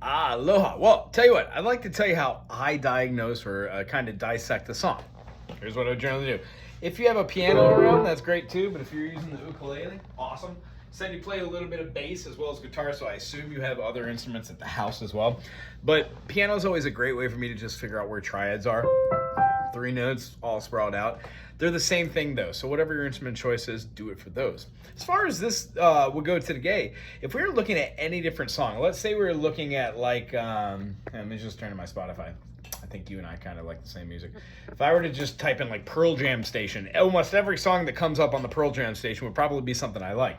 Aloha. Well, tell you what, I'd like to tell you how I diagnose or kind of dissect a song. Here's what I would generally do. If you have a piano around, that's great too, but if you're using the ukulele, awesome. Said you play a little bit of bass as well as guitar, so I assume you have other instruments at the house as well. But piano is always a great way for me to just figure out where triads are. 3 notes all sprawled out. They're the same thing though, so whatever your instrument choice is, do it for those. As far as this would go today, if we were looking at any different song, let's say we were looking at like, let me just turn to my Spotify. I think you and I kind of like the same music. If I were to just type in like Pearl Jam station, almost every song that comes up on the Pearl Jam station would probably be something I like.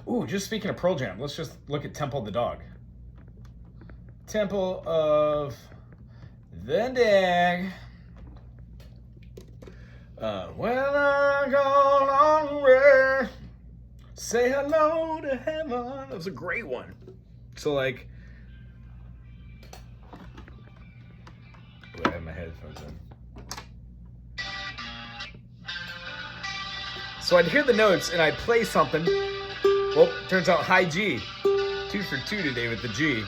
Ooh, just speaking of Pearl Jam, let's just look at Temple of the Dog. Temple of the Dog. When I go on the way, say hello to heaven. That was a great one. So like, I have my headphones in. So I'd hear the notes and I'd play something. Well, turns out high G. 2 for 2 today with the G.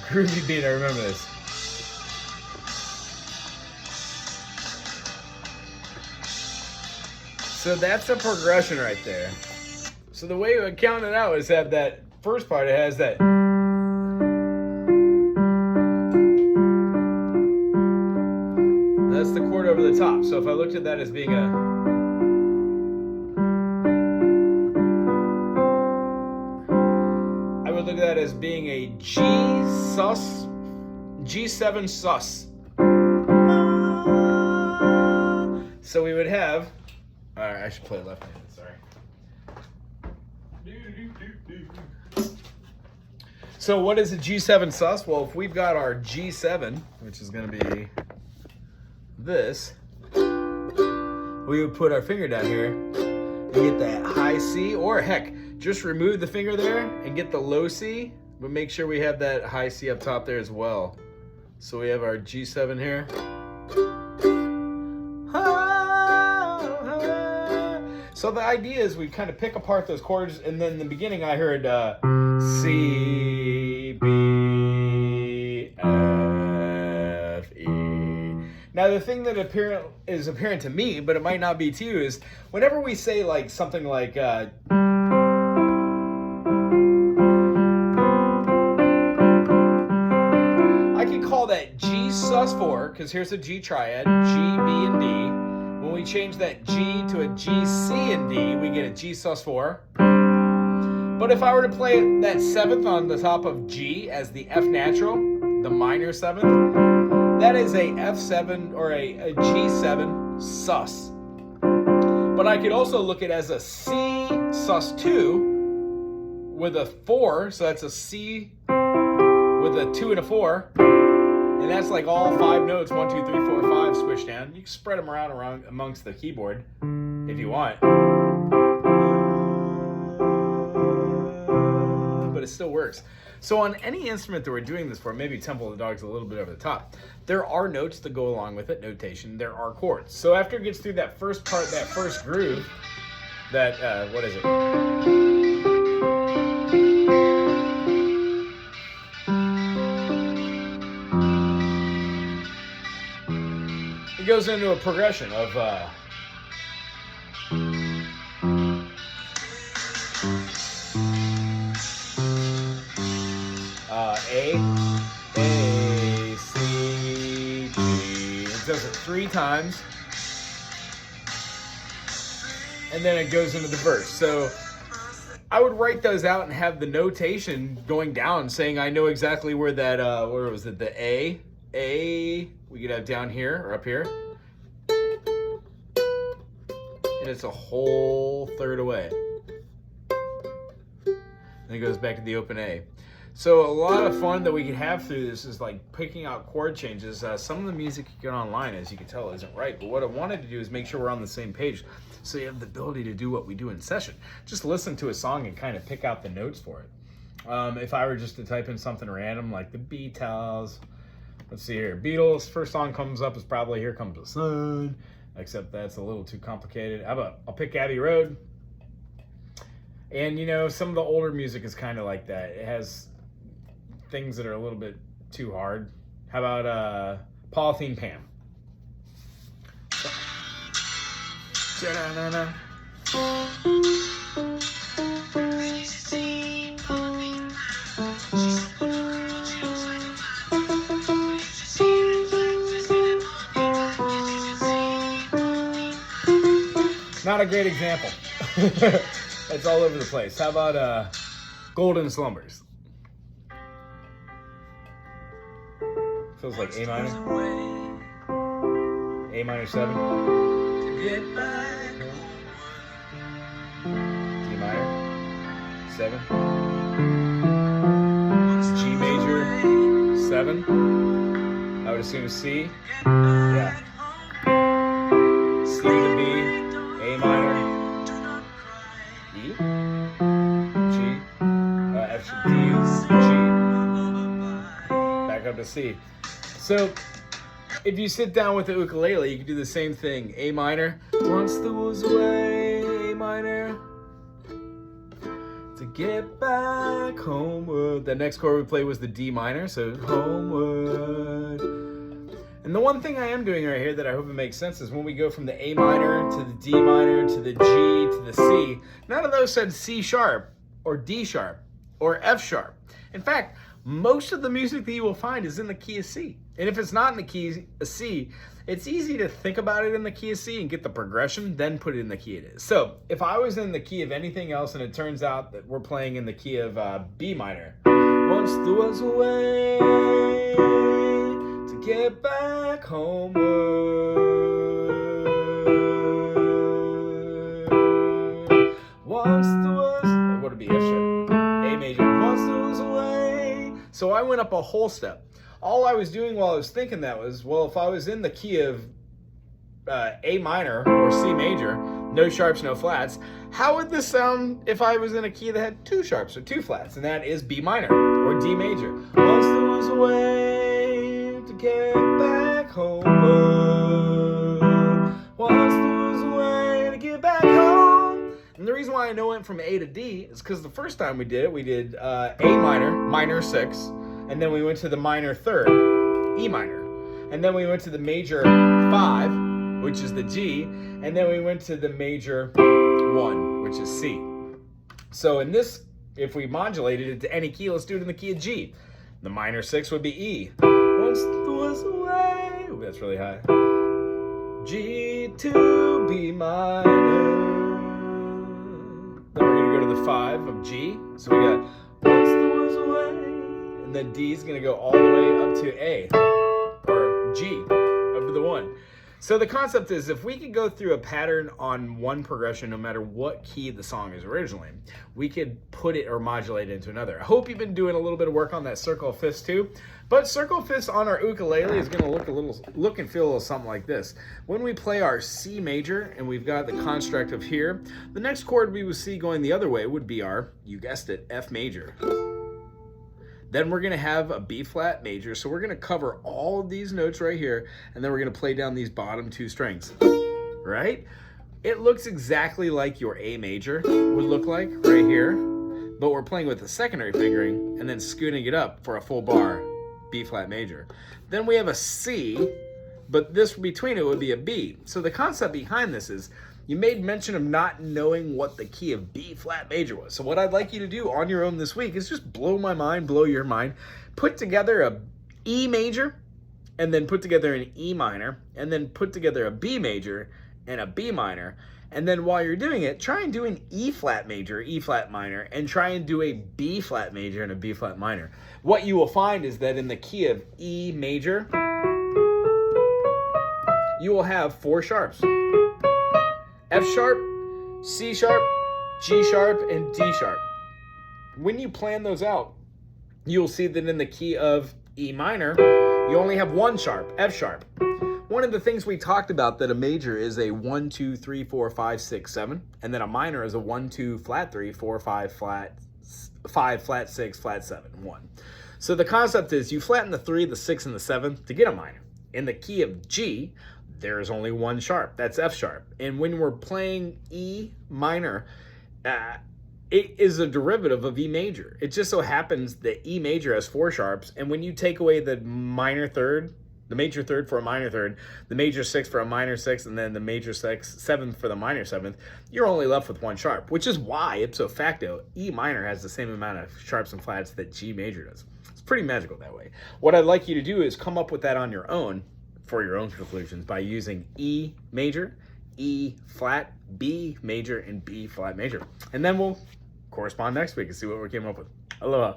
Groovy beat, I remember this. So that's a progression right there. So the way it would count it out is that first part, it has that. That's the chord over the top. So if I looked at that as being a. I would look at that as being a G7 sus. So we would have. Alright, I should play left-handed, sorry. So what is a G7 sus? Well, if we've got our G7, which is going to be this, we would put our finger down here and get that high C, or heck, just remove the finger there and get the low C, but make sure we have that high C up top there as well. So we have our G7 here. So the idea is we kind of pick apart those chords, and then in the beginning I heard C, B, F, E. Now the thing that is apparent to me, but it might not be to you, is whenever we say like something like I can call that G sus4, because here's a G triad, G, B, and D. When we change that G to a G, C, and D, we get a G sus4. But if I were to play that 7th on the top of G as the F natural, the minor 7th, that is a F7 or a G7 sus. But I could also look at it as a C sus2 with a 4, so that's a C with a 2 and a 4. And that's like all 5 notes, 1, 2, 3, 4, 5 squished down. You can spread them around amongst the keyboard if you want. But it still works. So on any instrument that we're doing this for, maybe Temple of the Dog's a little bit over the top, there are notes that go along with it, notation, there are chords. So after it gets through that first part, that first groove, that, what is it? It goes into a progression of A, C, G. It does it 3 times, and then it goes into the verse. So I would write those out and have the notation going down, saying I know exactly where that where was it, the A we could have down here or up here, and it's a whole third away. And it goes back to the open A. So a lot of fun that we can have through this is like picking out chord changes. Some of the music you get online, as you can tell, isn't right. But what I wanted to do is make sure we're on the same page, so you have the ability to do what we do in session. Just listen to a song and kind of pick out the notes for it. If I were just to type in something random like the Beatles, let's see here. Beatles, first song comes up is probably Here Comes the Sun, except that's a little too complicated. How about, I'll pick Abbey Road. And you know, some of the older music is kind of like that. It has things that are a little bit too hard. How about Polythene Pam? Not a great example. It's all over the place. How about Golden Slumbers? Feels like A minor. A minor 7. D minor 7. G major 7. I would assume C. Yeah. C to B. A minor. E. G. F to D. G. Back up to C. So, if you sit down with the ukulele, you can do the same thing. A minor. Once there was a way, A minor. To get back homeward. The next chord we played was the D minor, so homeward. And the one thing I am doing right here that I hope it makes sense is when we go from the A minor to the D minor to the G to the C, none of those said C sharp or D sharp or F sharp. In fact, most of the music that you will find is in the key of C. And if it's not in the key of C, it's easy to think about it in the key of C and get the progression, then put it in the key it is. So if I was in the key of anything else and it turns out that we're playing in the key of B minor, once there was a way to get back homeward. Once there was, what would it be, F sharp, A major, once there was a way. So I went up a whole step. All I was doing while I was thinking that was, well, if I was in the key of A minor or C major, no sharps, no flats, how would this sound if I was in a key that had 2 sharps or 2 flats? And that is B minor or D major. Once there was a way to get back homeward. Once there was a way to get back home. And the reason why I know it went from A to D is because the first time we did it, we did A minor, minor 6, and then we went to the minor 3rd, E minor. And then we went to the major 5, which is the G, and then we went to the major 1, which is C. So in this, if we modulated it to any key, let's do it in the key of G. The minor 6 would be E. Once there was a way, ooh, that's really high. G to B minor. Then we're gonna go to the 5 of G. So we got once there was a way, and then D is gonna go all the way up to A, or G, up to the 1. So the concept is if we could go through a pattern on one progression, no matter what key the song is originally, we could put it or modulate it into another. I hope you've been doing a little bit of work on that circle of fifths too. But circle of fifths on our ukulele is going to look and feel a little something like this. When we play our C major and we've got the construct of here, the next chord we would see going the other way would be our, you guessed it, F major. Then we're gonna have a B flat major. So we're gonna cover all of these notes right here, and then we're gonna play down these bottom 2 strings, right? It looks exactly like your A major would look like right here, but we're playing with the secondary fingering and then scooting it up for a full bar B flat major. Then we have a C, but this between it would be a B. So the concept behind this is you made mention of not knowing what the key of B flat major was. So what I'd like you to do on your own this week is just blow my mind, blow your mind, put together a E major, and then put together an E minor, and then put together a B major and a B minor. And then while you're doing it, try and do an E flat major, E flat minor, and try and do a B flat major and a B flat minor. What you will find is that in the key of E major, you will have 4 sharps. F sharp, C sharp, G sharp, and D sharp. When you plan those out, you'll see that in the key of E minor, you only have 1 sharp, F sharp. One of the things we talked about that a major is a 1, 2, 3, 4, 5, 6, 7, and then a minor is a 1, 2, flat 3, 4, 5, flat 5, flat 6, flat 7, 1. So the concept is you flatten the 3, the 6, and the 7 to get a minor. In the key of G, there is only one sharp. That's F sharp. And when we're playing E minor, it is a derivative of E major. It just so happens that E major has 4 sharps, and when you take away the minor third, the major third for a minor third, the major 6 for a minor 6, and then the major 7th for the minor 7th, you're only left with 1 sharp, which is why, ipso facto, E minor has the same amount of sharps and flats that G major does. It's pretty magical that way. What I'd like you to do is come up with that on your own, for your own conclusions, by using E major, E flat, B major, and B flat major. And then we'll correspond next week and see what we came up with. Aloha.